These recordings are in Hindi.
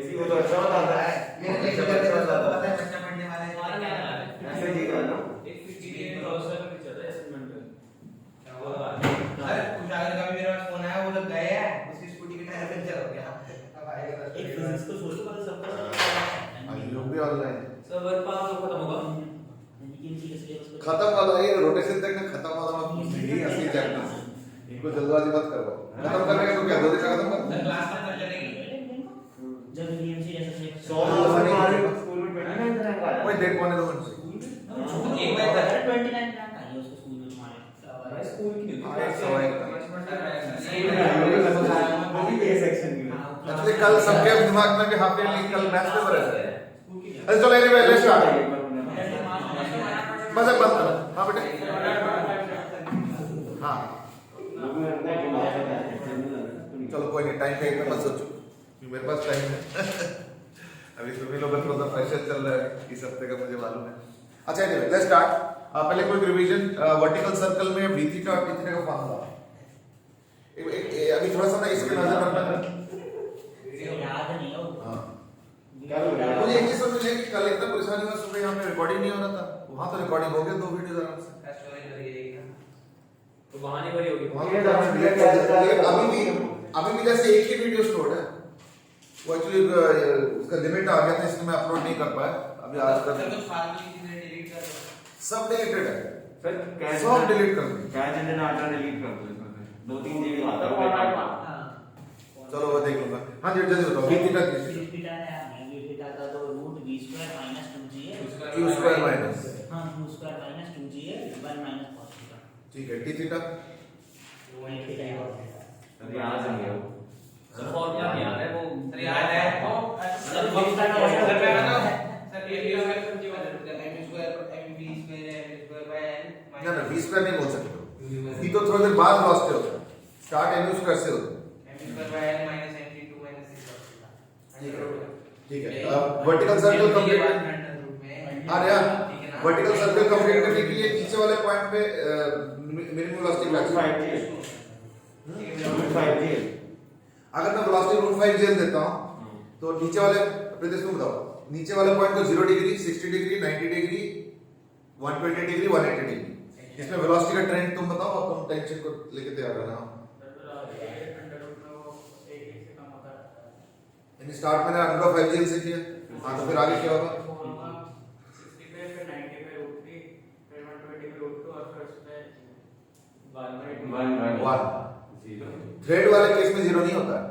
ऐसी वो तो अच्छा बताता है, मेरे लेक्चर अच्छा बताता है, बच्चा पढ़ने वाले ऐसे जी का ना एक फिजिकल प्रोसेसर भी चलता है असेसमेंट में। अरे कुछ अगर कभी मेरे पास फोन आया वो तो गए हैं, उसकी स्कूटी का टायर पंचर हो गया, अब आएगा एक फिजिक्स को सोचो पहले सबका लोग भी ऑनलाइन सर्वर पास खत्म होगा। खत्म वाला ये रोटेशन तक ना खत्म वाला मत नहीं असली चैप्टर इनको जल्दबाजी मत करो खत्म करने का तो क्या 2 दिन में खत्म कर क्लास में कर चलेगी जब बीएमसी जैसा से 100 हमारे स्कूल में 29 रैंक आया कोई डेट पौने 2 घंटे से एक बार तक 29 रैंक आई उसको स्कूल में तुम्हारे स्कूल की एक्चुअली कल सबके दिमाग में भी हाफ ईयरली कल मैथ पेपर है अरे चलो एनीवे लेट्स स्टार्ट बस अब बंद करो हां बेटा हां चलो कोई नहीं टाइम का इतना मत सोचो मेरे पास टाइम है अभी तुम्हें लोगों का थोड़ा प्रेशर चल रहा है इस हफ्ते का मुझे मालूम है अच्छा एनीवे लेट्स स्टार्ट पहले कोई रिवीजन वर्टिकल सर्कल में v थीटा और t थीटा का फॉर्मूला अभी थोड़ा सा ना इसके नजर रखना याद नहीं हो हां मुझे एक चीज समझ में कि कल इतना परेशानी हुआ सुबह यहाँ पे रिकॉर्डिंग नहीं हो रहा था वहां तो रिकॉर्डिंग हो गया 2 वीडियोस आराम से स्टोरेज हो रही है तो वहां नहीं भरी होगी। वहां पे अभी भी जैसे एक ही वीडियो स्टोर है वो एक्चुअली उसका लिमिट आ गया था इसलिए मैं अपलोड नहीं कर पाया अभी आज तक तो फार्मूले चीजें डिलीट कर दो सब डिलीटेड है सर कैश सब डिलीट कर दो कैश इंजन आटा डिलीट कर दो इसमें से 2-3 जीबी आता है चलो वो देख लूंगा हां जी जल्दी बताओ v थीटा की थीटा है v थीटा का तो root v square minus 2g है q स्क्वायर माइनस हां q स्क्वायर माइनस 2g है 1 माइनस cos थीटा ठीक है t थीटा वो एक थीटा है अभी आज आ गया वो सर फॉर्मूला नहीं याद है वो सर याद है सर v स्क्वायर का सर मैं बताऊं है सर ये m स्क्वायर mv स्क्वायर है m स्क्वायर बाय n ना ना v स्क्वायर नहीं बोल सकते v तो थोड़ी देर बाद लॉस्ट होता है स्टार्ट m स्क्वायर से होता है m square by n minus mc2 minus 6 ठीक है वर्टिकल सर्कल कंप्लीट हाँ यार वर्टिकल सर्कल कंप्लीट करने के लिए नीचे वाले पॉइंट पे मिनिमम वेलोसिटी $5 अगर मैं वेलोसिटी √5 देता हूं तो नीचे वाले प्रदेश को बताओ नीचे वाले पॉइंट को 0 degree 60 degree 90 degree 120 degree 180 degree इसमें वेलोसिटी का ट्रेंड तुम बताओ और तुम टेंशन को लेके तैयार रहना यानी स्टार्ट मैंने √5 से किया हां तो फिर आगे क्या होगा 65 फिर 90 पे √3 फिर 120 पे √2 और फिर उसमें 1 थ्रेड वाले केस में 0 नहीं होता है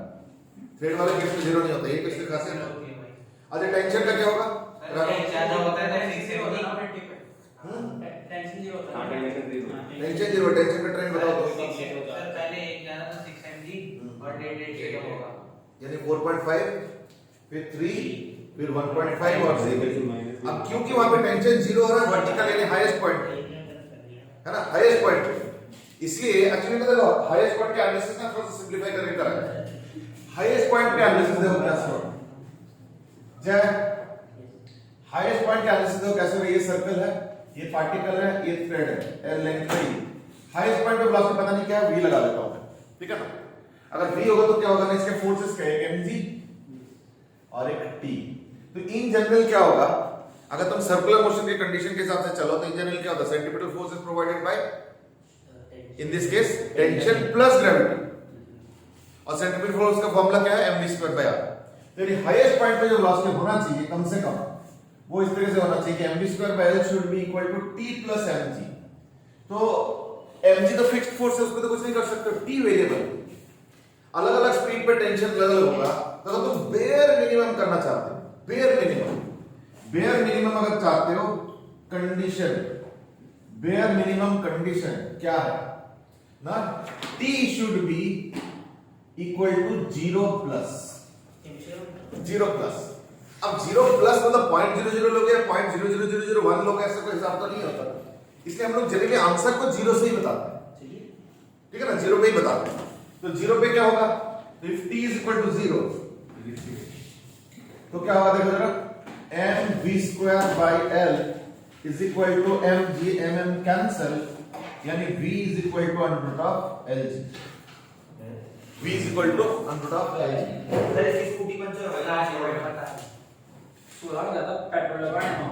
थ्रेड वाले केस में 0 नहीं होता ये किसकी खासियत है अच्छा टेंशन का क्या होगा ज्यादा होता है तो 6 से टेंशन जीरो होता है। टेंशन 0 टेंशन का ट्रेंड बताओ तो सर पहले एक जाना तो 6 mg और 1.8 से कम होगा यानी 4.5 फिर 3 फिर 1.5 और 0 अब क्योंकि वहां पे टेंशन 0 हो रहा है वर्टिकल यानी हाईएस्ट पॉइंट है ना हाईएस्ट पॉइंट इसलिए एक्चुअली में देखो हाईएस्ट पॉइंट के एनालिसिस ना थोड़ा सा सिंपलीफाई करके करा है हाईएस्ट पॉइंट के एनालिसिस देखो कैसे हो जय हाईएस्ट पॉइंट के एनालिसिस देखो कैसे हो ये सर्कल है ये पार्टिकल है ये थ्रेड है एल लेंथ है हाईएस्ट पॉइंट पे वेलोसिटी पता नहीं क्या है v लगा देता हूं ठीक है ना अगर v होगा तो क्या होगा ना इसके फोर्सेस क्या है एक mg और एक t तो इन जनरल क्या होगा अगर तुम सर्कुलर मोशन की कंडीशन के हिसाब से चलो तो इन जनरल क्या होता है centripetal force is provided by in this case tension plus gravity और सेंट्रीपिटल फोर्स का फार्मूला क्या है mv²r तो ये हाईएस्ट पॉइंट पे जो वेलोसिटी होना चाहिए कम से कम वो इस तरह से होना चाहिए कि mv²l should be equal to t plus mg तो mg तो फिक्स्ड फोर्स है उस पे तो कुछ नहीं कर सकते t वेरिएबल अलग अलग स्पीड पे टेंशन अलग अलग होगा तो अगर तुम बेयर मिनिमम करना चाहते हो बेयर मिनिमम अगर चाहते हो कंडीशन बेयर मिनिमम कंडीशन क्या है ना t should be equal to 0 plus अब 0 प्लस मतलब 0.00 लोगे या 0.00001 लोगे ऐसा कोई हिसाब तो नहीं होता इसलिए हम लोग जनरली आंसर को 0 से ही बताते हैं ठीक है ना 0 पे ही बताते हैं तो 0 पे क्या होगा if t is equal to 0 तो क्या होगा देखो जरा mv²/l is equal to mg cancel यानी v is equal to √lg V is equal to under root of LG। Sir इसकी स्कूटी पंचर हो गया सुधार ज्यादा पेट्रोल लगाना है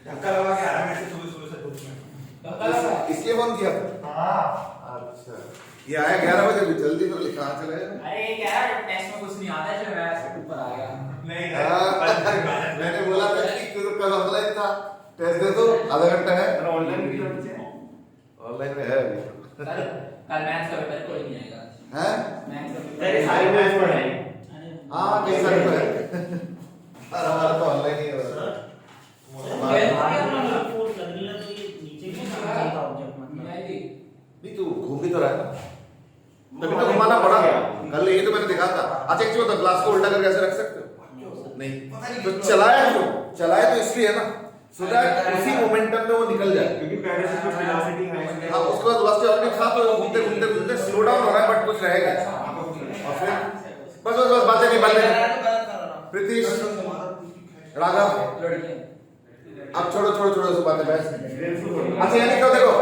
धक्का लगा के आ रहा है मेरे से सुबह से कुछ में इसलिए फोन किया था। हां अच्छा ये आया 11 बजे भी जल्दी तो लिखा चले अरे क्या यार टेस्ट में कुछ नहीं आता है जो मैं ऊपर आ गया नहीं मैंने बोला था कि कल ऑनलाइन था टेस्ट दे दो आधा घंटा है ऑनलाइन भी लग जाए ऑनलाइन में है अभी कल मैथ्स का पेपर कोई नहीं आएगा हैं मैथ्स का तेरे सारे मैच पढ़े हां कई सारे तो है और हमारा तो ऑनलाइन ही है नहीं तू घूम भी तो रहा है तभी तो घुमाना पड़ा कल ये तो मैंने देखा था। अच्छा एक चीज बता ग्लास को उल्टा करके ऐसे रख सकते हो नहीं तो चलाया तो इसलिए है ना सो दैट उसी मोमेंटम में वो निकल जाए क्योंकि पहले से कुछ वेलोसिटी है हाँ उसके बाद वेलोसिटी ऑलरेडी था तो घूमते घूमते घूमते स्लो डाउन हो रहा है बट कुछ रहेगा और फिर बस बातें नहीं प्रीतिश राघव अब छोड़ो सब बातें बहस अच्छा यानी क्या देखो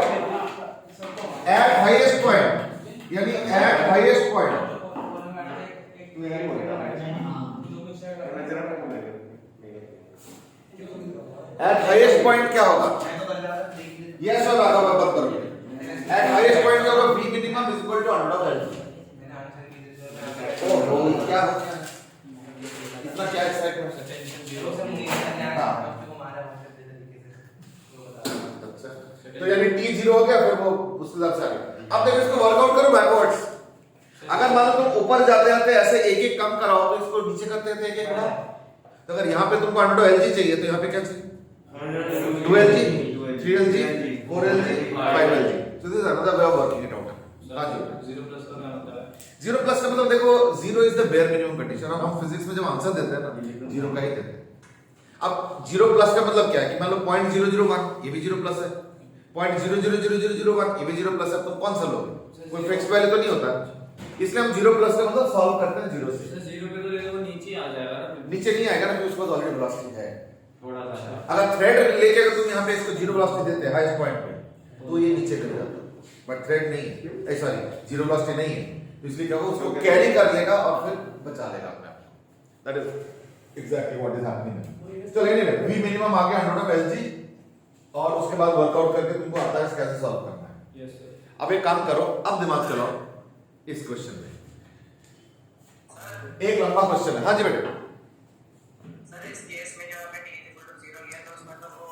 eight highest point eight highest point क्या होगा यस और राघव का बात करो एट हाईएस्ट पॉइंट क्या होगा v minimum is equal to under of l ओह क्या इतना क्या एक्साइटमेंट है अच्छा तो यानी t 0 हो गया फिर वो उस हिसाब से आ गया। अब देखो इसको वर्कआउट करो बैकवर्ड्स अगर मान लो तुम ऊपर जाते जाते ऐसे एक एक कम कराओ तो इसको नीचे करते थे एक एक बढ़ाओ तो अगर यहाँ पे तुमको अंडर LG चाहिए तो यहाँ पे क्या चाहिए 2LG 3LG 4LG 5LG so this is another way of working it out। हाँ जी 0 प्लस का मतलब देखो 0 is the bare minimum condition और हम फिजिक्स में जब आंसर देते हैं ना 0 का ही देते हैं। अब 0 प्लस का मतलब क्या है कि मान लो 0.001 ये भी 0 प्लस है 0.00001 ये भी 0 प्लस है तो कौन सा लोगे कोई फिक्स वैल्यू तो नहीं होता इसलिए हम 0 प्लस का मतलब सॉल्व करते हैं 0 से 0 पे तो वो नीचे आ जाएगा नीचे नहीं आएगा ना क्योंकि उसके बाद ऑलरेडी वेलोसिटी है थोड़ा सा अगर थ्रेड लेके अगर तुम यहाँ पे इसको 0 वेलोसिटी देते हैं हाईएस्ट पॉइंट पे तो ये नीचे कर जाता बट थ्रेड नहीं है सॉरी 0 वेलोसिटी नहीं है तो इसलिए क्या होगा उसको कैरी कर लेगा और फिर बचा लेगा अपने आप that is exactly what is happening चलो एनीवे v मिनिमम आ गया 100 ऑफ LG और उसके बाद वर्कआउट करके तुमको आता है कैसे सॉल्व करना है। यस सर अब एक काम करो अब दिमाग चलाओ इस क्वेश्चन में एक लंबा क्वेश्चन है हाँ जी बेटे सर इस केस में जो हमें t 0 लिया तो उसमें तो वो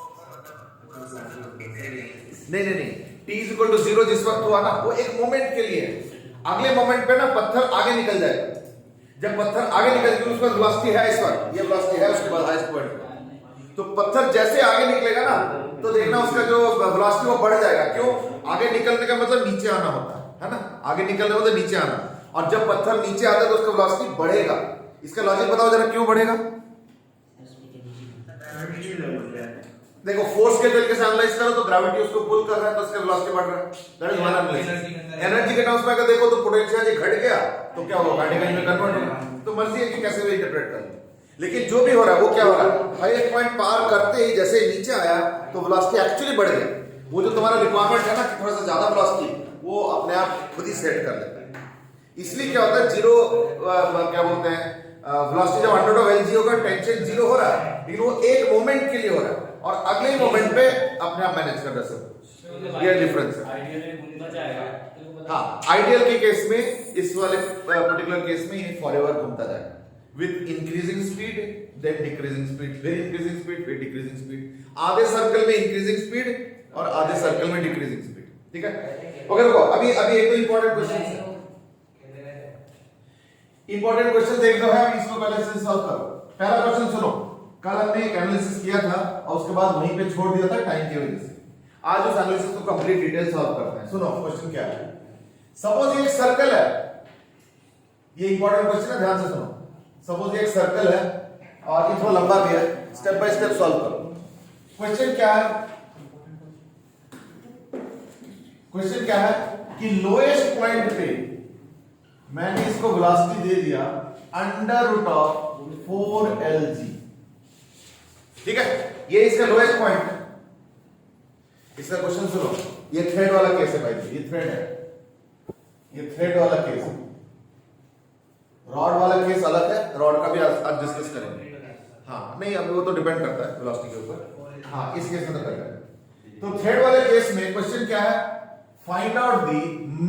नहीं t इज इक्वल टू 0 जिस वक्त हुआ ना वो एक मोमेंट के लिए है अगले मोमेंट पे ना पत्थर आगे निकल जाएगा जब पत्थर आगे निकल जाएगा उसके बाद वेलोसिटी है इस वक्त ये वेलोसिटी है उसके बाद हाईएस्ट पॉइंट तो पत्थर जैसे आगे निकलेगा ना तो देखना उसका जो वेलोसिटी वो बढ़ जाएगा क्यों आगे निकलने का मतलब नीचे आना होता है ना आगे निकलने का मतलब नीचे आना और जब पत्थर नीचे आता है तो उसका वेलोसिटी बढ़ेगा इसका लॉजिक बताओ जरा क्यों बढ़ेगा देखो फोर्स के तरीके से एनालाइज करो तो ग्रेविटी उसको पुल कर रहा है तो उसका वेलोसिटी बढ़ रहा है that is one analysis energy के टर्म्स में अगर देखो तो पोटेंशियल ये घट गया तो क्या होगा पार्टिकल में कन्वर्ट होगा तो मर्जी है कि कैसे भी इंटरप्रेट कर लो लेकिन जो भी हो रहा है वो क्या हो रहा है हाईएस्ट पॉइंट पार करते ही जैसे नीचे आया तो वेलोसिटी एक्चुअली बढ़ गया वो जो तुम्हारा रिक्वायरमेंट है ना कि थोड़ा सा ज्यादा वेलोसिटी वो अपने आप खुद ही सेट कर लेता है इसलिए क्या होता है जीरो क्या बोलते हैं वेलोसिटी जब 100 ऑफ LG होगा टेंशन जीरो हो रहा है लेकिन वो एक मोमेंट के लिए हो रहा है और अगले ही मोमेंट पे अपने आप मैनेज कर रहा है सब ये डिफरेंस है आइडियल घूमता जाएगा हाँ आइडियल के केस में इस वाले पर्टिकुलर केस में ये फॉरएवर घूमता जाएगा with increasing speed then decreasing speed फिर increasing speed फिर decreasing speed आधे सर्कल में increasing speed और आधे सर्कल में decreasing speed ठीक है ओके रुको अभी एक तो इंपॉर्टेंट क्वेश्चन है इंपॉर्टेंट क्वेश्चन देख दो है अभी इसको पहले से सॉल्व करो पहला क्वेश्चन सुनो कल हमने एक एनालिसिस किया था और उसके बाद वहीं पे छोड़ दिया था टाइम की वजह से आज उस एनालिसिस को कंप्लीट डिटेल सॉल्व करते हैं सुनो क्वेश्चन क्या है सपोज ये एक सर्कल है ये इंपॉर्टेंट क्वेश्चन है ध्यान से सुनो सपोज ये एक सर्कल है और ये थोड़ा लंबा भी है स्टेप बाय स्टेप सॉल्व करो क्वेश्चन क्या है कि लोएस्ट पॉइंट पे मैंने इसको वेलोसिटी दे दिया अंडर रूट ऑफ 4LG ठीक है ये इसका लोएस्ट पॉइंट है इसका क्वेश्चन सुनो ये थ्रेड वाला केस है भाई ये थ्रेड है ये थ्रेड वाला केस है, रॉड वाला केस अलग है, रॉड का भी आज डिस्कस करेंगे। हाँ नहीं, अभी वो तो डिपेंड करता है वेलोसिटी के ऊपर। हाँ इस केस में तो करना है। तो थ्रेड वाले केस में क्वेश्चन क्या है, find out the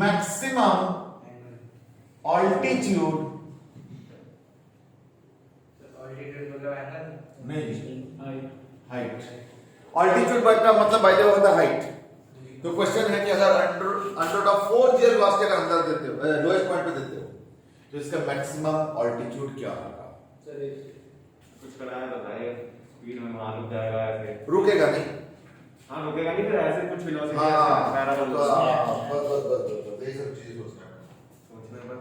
maximum altitude, नहीं हाइट, ऑल्टीट्यूड का मतलब बाय द वे होता है हाइट। तो क्वेश्चन है कि अगर अंडर ऑफ 4 जीरो वेलोसिटी अगर अंदर देते हो, लोएस्ट पॉइंट पे देते हो, तो इसका मैक्सिमम ऑल्टीट्यूड क्या होगा? कुछ कराया बताइए, स्पीड में मालूम जाएगा ऐसे। रुकेगा नहीं। हाँ रुकेगा नहीं, फिर ऐसे कुछ वेलोसिटी हाँ पैराबोल बस ये सब चीजें सोचना है। सोचने पर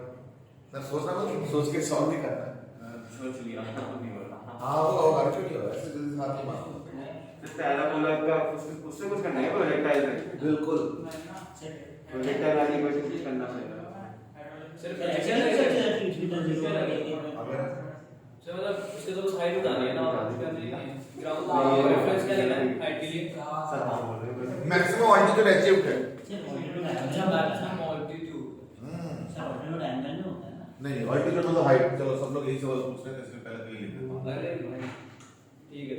ना सोचना मतलब सोच के सॉल्व नहीं करना है। सोच लिया नहीं होगा। हाँ वो क्यों नहीं होगा, ऐसे जल्दी हाथ नहीं मारना। पैराबोला का उससे कुछ करना है, प्रोजेक्टाइल से। बिल्कुल प्रोजेक्टाइल वाली कोई कुछ करना पड़ेगा। सिर्फ मतलब मतलब उसके तो हाइट उठानी है ना, ग्राउंड रेफरेंस क्या लेना है हाइट के लिए? मैक्सिमम ऑल्टीट्यूड अचीव्ड है। नहीं ऑल्टीट्यूड मतलब हाइट। चलो सब लोग यही सवाल पूछ रहे हैं, इसलिए पहले तो ये लिख देता अरे भाई ठीक है।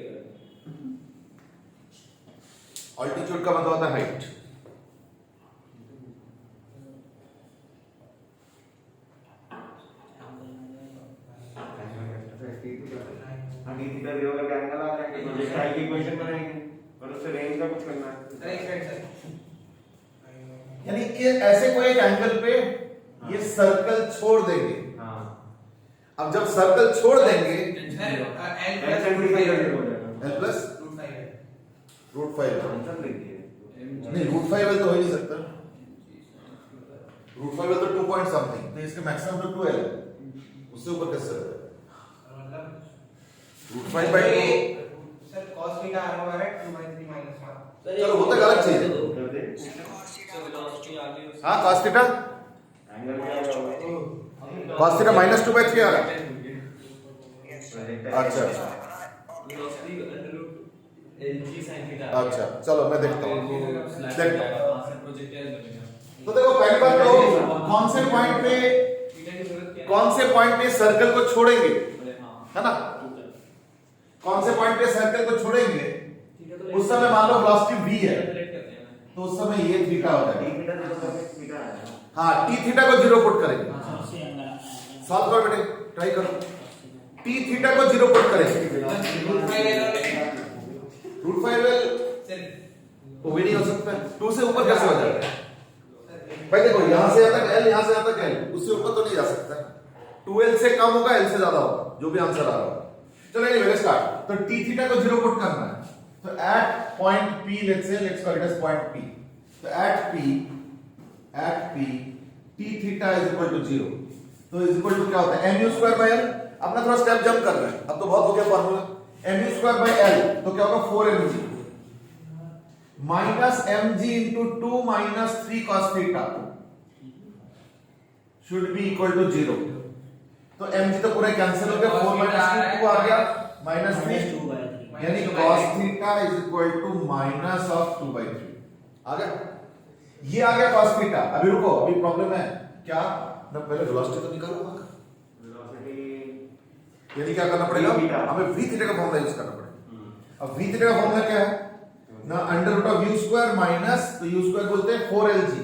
ऑल्टीट्यूड का मतलब होता है हाइट। थीटा 0 का एंगल आ जाएगा, प्रोजेक्टाइल की इक्वेशन बनाएंगे और उससे रेंज का कुछ करना है। यानी ये ऐसे कोई एक एंगल पे ये सर्कल छोड़ देंगे। हाँ अब जब सर्कल छोड़ देंगे L प्लस रूट 5 नहीं, रूट 5 तो हो ही नहीं सकता। रूट 5 तो 2 पॉइंट समथिंग, तो इसका मैक्सिमम तो 2L है, उससे ऊपर कैसे होगा? Root 5 by 2। Sir cos theta बराबर है 2/3 माइनस 1। चलो वो तो गलत चीज है। हाँ cos theta, cos theta minus 2/3 आ रहा है। अच्छा अच्छा चलो मैं देखता हूँ। तो देखो पहली बात तो कौन से पॉइंट पे सर्कल को छोड़ेंगे, है ना? कौन से पॉइंट पे सर्कल को छोड़ेंगे उस समय मान लो वेलोसिटी v है, तो उस समय ये थीटा हो जाएगा। हाँ t थीटा को 0 पुट करेंगे। सॉल्व करो बेटे, ट्राई करो। t थीटा को 0 पुट करेंगे। रूट 5L वो भी नहीं हो सकता, 2 से ऊपर कैसे हो जाएगा? भाई देखो यहां से यहाँ तक L, यहां से यहाँ तक L, उससे ऊपर तो नहीं जा सकता। 2L से कम होगा, L से ज्यादा होगा, जो भी आंसर आ रहा होगा। चलो एनीवे स्टार्ट। तो t थीटा को 0 पुट करना है, तो at point P let's call it as point P। तो at P t theta is equal to 0, तो इज इक्वल टू क्या होता है mu स्क्वायर बाय L। अपना थोड़ा स्टेप जंप कर रहे हैं, अब तो बहुत हो गया formula. mu square by L तो क्या होगा 4mg minus mg into 2 minus 3 cos theta should be equal to 0। तो mg तो पूरा कैंसिल हो गया, 4 minus 2 आ गया minus 3, यानी cos theta is equal to minus of 2/3 आ गया। ये आ गया cos theta। अभी रुको, अभी प्रॉब्लम है क्या, मैं पहले वेलोसिटी तो निकालूंगा। यानी क्या करना पड़ेगा, हमें v थीटा का फॉर्मूला यूज करना पड़ेगा। अब v थीटा का फॉर्मूला क्या है ना, under root of u square minus, तो u स्क्वायर बोलते हैं 4lg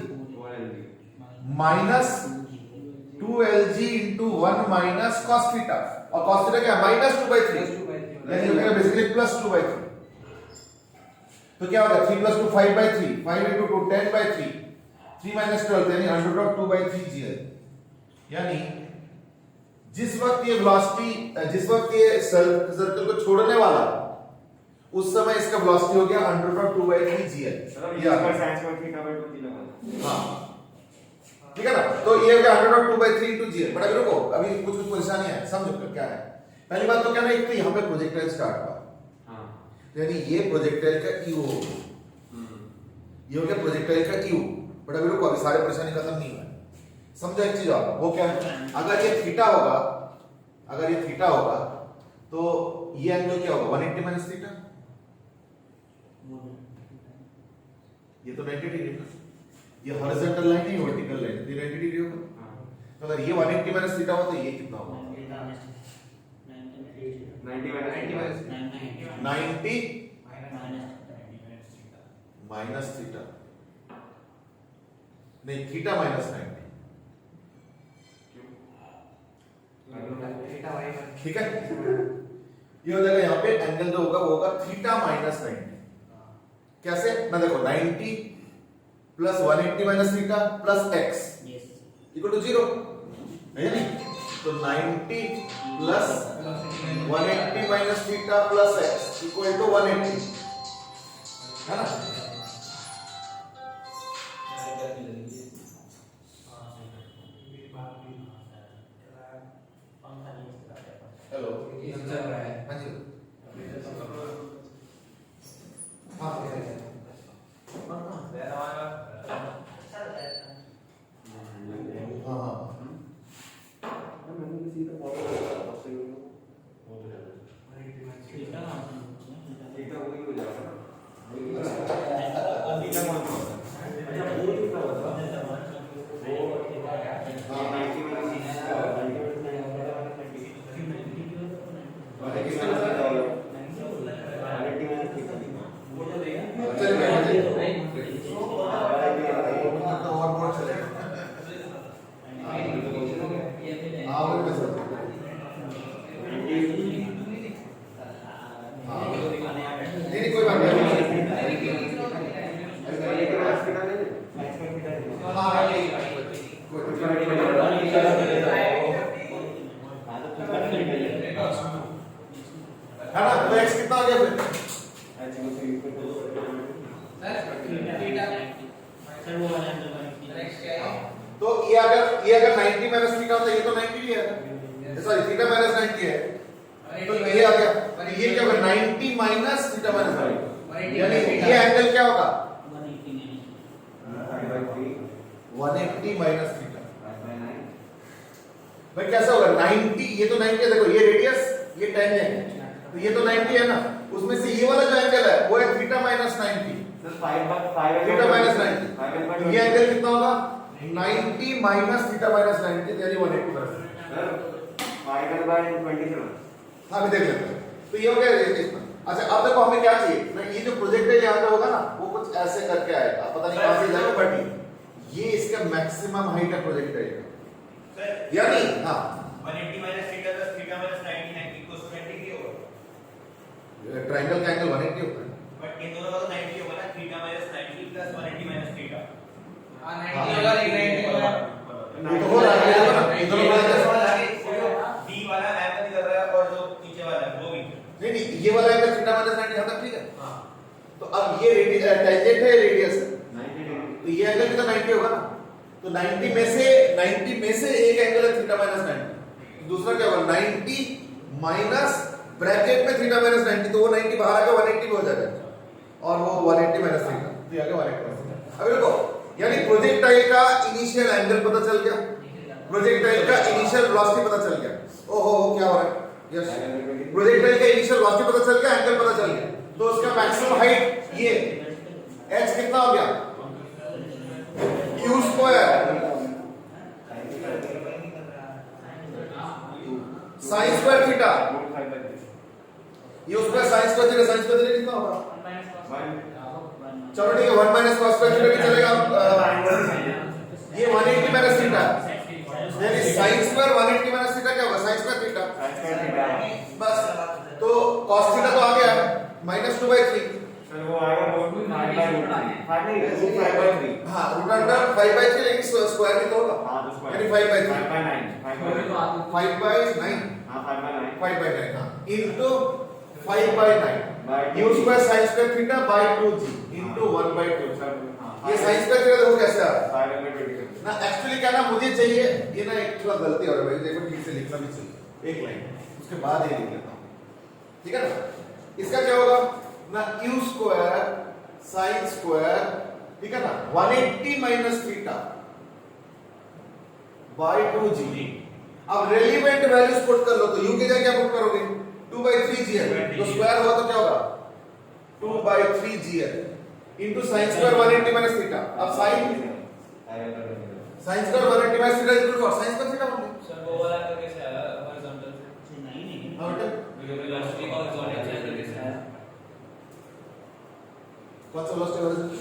minus 2lg into 1 minus cos theta, और cos थीटा क्या है माइनस 2/3, यानी हो गया बेसिकली प्लस 2/3। तो क्या होगा 3 plus 2 5/3, 5 into 2 10/3, 3 minus 12 यानी अंडर रूट ऑफ 2/3 gl। यानी जिस वक्त ये वेलोसिटी, जिस वक्त ये सर्कल को छोड़ने वाला उस समय इसका वेलोसिटी हो गया अंडर रूट ऑफ 2/3 gl। ये आपका साइंस में थीटा बाय 2 थीटा। हाँ ठीक है ना, तो ये हो गया under root of 2/3 into gl। But अभी रुको, अभी कुछ परेशानी है, समझो क्या है। पहली बात तो क्या ना, एक तो यहाँ पे प्रोजेक्टाइल स्टार्ट हुआ, हाँ यानी ये प्रोजेक्टाइल का u हो गया, ये हो गया प्रोजेक्टाइल का u। बट अभी रुको, अभी सारे परेशानी खत्म नहीं हुआ। समझो एक चीज आप, वो क्या है, अगर ये थीटा होगा, अगर ये थीटा होगा तो ये एंगल क्या होगा 180 माइनस थीटा, ये तो 90 डिग्री। ये हॉरिजॉन्टल लाइन है, वर्टिकल लाइन है, 90 डिग्री होगा। तो अगर ये 180 माइनस थीटा हो तो ये कितना होगा? 90 माइनस 90 माइनस थीटा, नहीं थीटा माइनस 90, ठीक है। ये हो जाएगा यहाँ पे एंगल जो होगा वो होगा थीटा माइनस 90। कैसे ना, देखो 90 plus 180 minus theta plus x equal to 0 है नहीं? तो 90 plus 180 minus theta plus x equal to 180, है ना? हेलो, चल रहा है। हाँ जी, हाँ हाँ मैंने किसी का बहुत एकदम वही हो जाएगा ना। अभी अच्छा, वो कितना होता है? वो 90 माइनस 90 माइनस थीटा होता है, ये तो 90 ही है, सॉरी थीटा माइनस 90 है, तो ये आ गया, ये क्या होगा 90 माइनस थीटा माइनस 90, यानी ये एंगल क्या होगा 180 माइनस थीटा। भाई कैसा होगा 90, ये तो 90 है, देखो ये रेडियस ये टेंजेंट, तो ये तो 90 है ना, उसमें से ये वाला जो एंगल है वो है थीटा माइनस 90, थीटा माइनस 90, तो ये एंगल कितना होगा 90 माइनस थीटा माइनस 90, यानी 180 माइनस। हाँ अभी देख लेते हैं, तो ये हो गया इतना। अच्छा अब देखो हमें क्या चाहिए ना, ये जो प्रोजेक्टाइल यहाँ पे होगा ना वो कुछ ऐसे करके आएगा, पता नहीं कहां से जाएगा, बट ये इसका मैक्सिमम हाइट है प्रोजेक्टाइल का, यानी हाँ 180 minus theta plus theta minus 90 equals to 90 की होगा। ट्रायंगल का एंगल 180 होता है, बट इन दोनों का तो 90 होगा ना, theta minus 90 plus 180 minus theta. हां 90 होगा, 90 होगा। ये तो हो रहा है ना, ये दोनों का डी वाला एंगल कर रहा है और जो नीचे वाला है वो भी। नहीं ये वाला एंगल थीटा माइनस 90 यहां तक ठीक है। हां तो अब ये रेडियस टेंजेंट है, रेडियस है 90 डिग्री, तो ये एंगल कितना 90 होगा ना, तो 90 में से एक एंगल है थीटा माइनस 90, दूसरा क्या होगा 90 माइनस ब्रैकेट में थीटा माइनस 90, तो वो 90 बाहर आके 180 में हो जाएगा, और वो 180 माइनस थीटा, तो ये आ गया 180 माइनस थीटा। अब देखो यानी प्रोजेक्टाइल का इनिशियल एंगल पता चल गया, प्रोजेक्टाइल का इनिशियल वेलोसिटी पता चल गया, ओहो क्या हो रहा है, यस प्रोजेक्टाइल का इनिशियल वेलोसिटी पता चल गया, एंगल पता चल गया, तो उसका मैक्सिमम हाइट ये h कितना हो गया q square sin square theta, ये उसका sin square theta, sin square theta कितना होगा, चलो ठीक है 1 माइनस cos स्क्वायर थीटा भी चलेगा। ये 180 माइनस थीटा, यानी sin स्क्वायर 180 माइनस थीटा क्या होगा sin स्क्वायर थीटा, बस तो cos थीटा तो आ गया -2/3, सर वो आएगा रूट 5/3, हाँ रूट अंडर 5/3, लेकिन स्क्वायर भी तो होगा, हां तो स्क्वायर यानी 5/3 5/9 5/9 हाँ into 5/9 u square sin square theta by 2g into 1/2, ये sin स्क्वायर थीटा देखो कैसे आ रहा है ना, एक्चुअली क्या ना मुझे चाहिए, ये ना एक थोड़ा गलती हो रहा है भाई, देखो ठीक से लिखना भी चाहिए एक लाइन, उसके बाद ये लिख लेता हूं, ठीक है ना। इसका क्या होगा ना q स्क्वायर sin स्क्वायर, ठीक है ना 180 माइनस थीटा बाय 2g। अब रेलेवेंट वैल्यूज पुट कर लो, तो u की जगह क्या पुट करोगे 2/3gl, तो स्क्वायर हुआ तो क्या होगा 2/3gl into sin square 180 minus theta. अब sin sine square 180 minus theta equal to sine square theta बोल सर वो वाला तो कैसे आया हॉरिजॉन्टल से? नहीं नहीं हां बेटा वेलोसिटी का हॉरिजॉन्टल से कैसे आया? कौन सा वेलोसिटी हॉरिजॉन्टल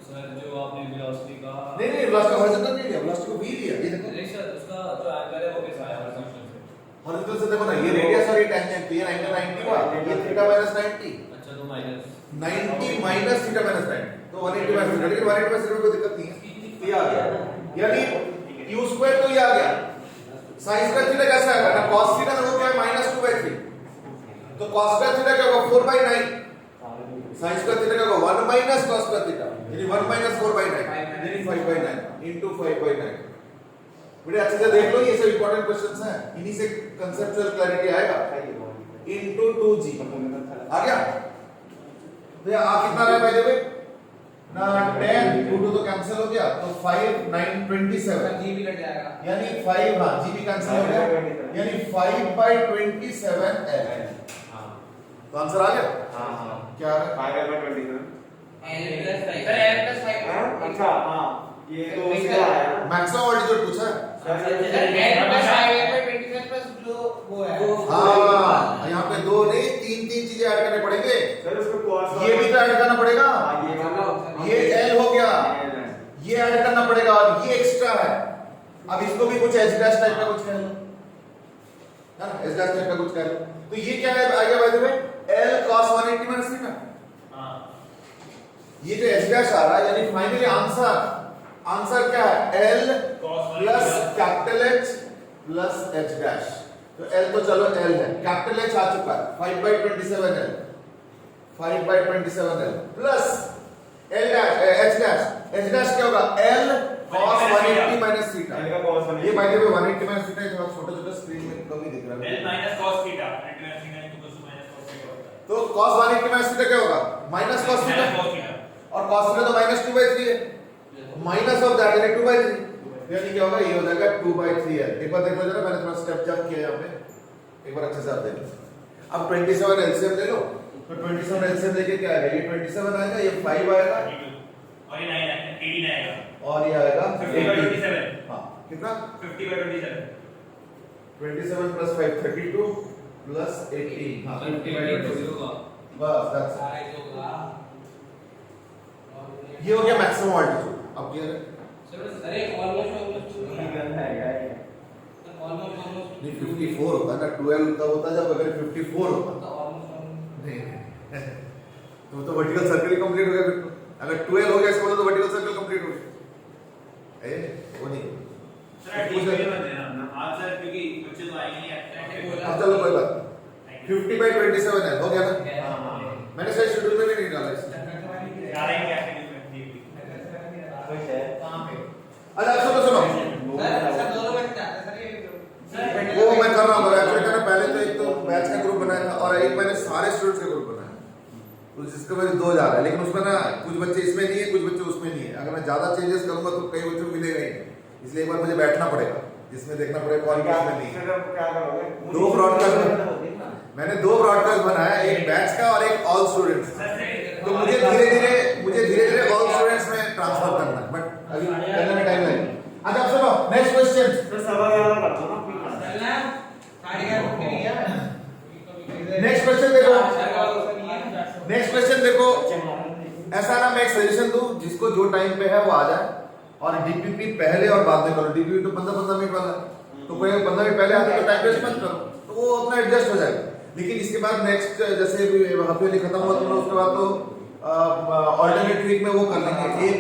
सर जो आपने वेलोसिटी का नहीं वेलोसिटी हॉरिजॉन्टल नहीं लिया वेलोसिटी को v लिया ये देखो नहीं सर उसका जो एंगल है वो कैसे आया हॉरिजॉन्टल से? हॉरिजॉन्टल से देखो ना ये रेडियस और ये टेंजेंट ये एंगल 90 हुआ ये थीटा माइनस 90 अच्छा तो माइनस 90 माइनस थीटा माइनस 90 तो 180 माइनस थीटा लेकिन 180 माइनस थीटा में कोई दिक्कत नहीं है तो ये आ गया यानी q स्क्वायर तो ये आ गया sin स्क्वायर थीटा कैसा आएगा ना cos थीटा ना वो क्या है -2/3 तो cos स्क्वायर थीटा क्या होगा 4/9 sin स्क्वायर थीटा क्या होगा 1 माइनस cos स्क्वायर थीटा यानी 1 माइनस 4/9 यानी 5/9 into 5/9 बेटा अच्छे से देख लो ये सब इंपॉर्टेंट क्वेश्चंस हैं इन्हीं से कंसेप्चुअल क्लैरिटी आएगा into 2g आ गया तो ये आ कितना रहा है भाई देखो ना 10 2 तो कैंसिल हो गया तो 5 9 27 जी भी कट जाएगा यानी 5 हां जी भी कैंसिल हो गया यानी 5/27 l तो आंसर आ गया हां क्या है 5/27 L plus 5 sir L plus 5 अच्छा हां ये तो सीधा आया मैक्सिमम ऑल्टीट्यूड पूछा है सर L plus 5/27 plus जो वो है हां यहां पे दो नहीं तीन चीजें ऐड करने पड़ेंगे सर उसको cos ये भी तो ऐड करना पड़ेगा ये वाला ये l हो गया ये ऐड करना पड़ेगा और ये एक्स्ट्रा है अब इसको भी कुछ h डैश टाइप का कुछ कह लो है ना h डैश टाइप का कुछ कह लो तो ये क्या है आ गया भाई देखो l cos 180 माइनस थीटा हां ये जो h डैश आ रहा है यानी फाइनली आंसर क्या है l plus capital H plus h dash तो l तो चलो l है कैपिटल H आ चुका है 5/27 l 5/27 l plus l dash h dash क्या होगा l cos 180 minus theta L का cos 180 ये by the way 180 minus theta थोड़ा छोटा स्क्रीन में कम ही दिख रहा है L minus cos theta and sin equals to minus cos theta होता है तो cos 180 माइनस थीटा क्या होगा minus cos theta cos theta और cos थीटा तो -2/3 है माइनस ऑफ दैट यानी 2/3 यानी क्या होगा ये हो जाएगा 2/3 है एक बार देखो जरा मैंने थोड़ा स्टेप जंप किया यहां पे एक बार अच्छे से आप देखो अब 27 एलसीएम ले लो तो 27 एलसीएम लेके क्या आएगा ये 27 आएगा ये 5 आएगा और ये 9 है 18 आएगा और ये आएगा 50/27 हां कितना 50/27 27 plus 5 32 plus 18 हां 50/27 होगा बस दैट्स ये हो गया मैक्सिमम ऑल्टीट्यूड अब क्या है अरे ऑलमोस्ट नहीं 54 होता ना 12 तब होता जब अगर 54 होता नहीं तो वर्टिकल सर्कल ही कंप्लीट हो गया फिर तो अगर 12 हो गया इसका मतलब तो वर्टिकल सर्कल कंप्लीट हो गया ए वो नहीं सर ठीक है मत देना आज सर क्योंकि बच्चे तो आएंगे नहीं अब चलो कोई बात 50/27 है हो गया ना हां मैंने सही शेड्यूल में भी नहीं डाला इसमें डालेंगे कहां पे अच्छा सुनो सर दोनों में वो मैं कर रहा हूँ एक्चुअली क्या ना पहले तो एक तो बैच का ग्रुप बनाया था और एक मैंने सारे स्टूडेंट्स का ग्रुप बनाया तो जिसके वजह 2 जा रहा है लेकिन उसमें ना कुछ बच्चे इसमें नहीं है कुछ बच्चे उसमें नहीं है अगर मैं ज्यादा चेंजेस करूंगा तो कई बच्चों को मिलेगा ही नहीं इसलिए एक बार मुझे बैठना पड़ेगा जिसमें देखना पड़ेगा कौन किसमें नहीं है क्या करोगे 2 ब्रॉडकास्ट मैंने 2 ब्रॉडकास्ट बनाया एक बैच का और एक ऑल स्टूडेंट्स तो मुझे धीरे धीरे ऑल स्टूडेंट्स में ट्रांसफर करना है बट अभी करने में टाइम लगेगा अच्छा अब सुनो नेक्स्ट क्वेश्चन तो सवा 11 कर दो ना नेक्स्ट क्वेश्चन देखो ऐसा ना मैं एक सजेशन दूं जिसको जो टाइम पे है वो आ जाए और डीपीपी पहले और बाद में करो डीपीपी तो 15 मिनट वाला है तो कोई 15 मिनट पहले आते तो टाइम वेस्ट मत करो तो वो अपना एडजस्ट हो जाएगा लेकिन इसके बाद नेक्स्ट जैसे हाफ ईयरली खत्म हुआ तो उसके बाद तो ऑल्टरनेट वीक में वो कर लेंगे एक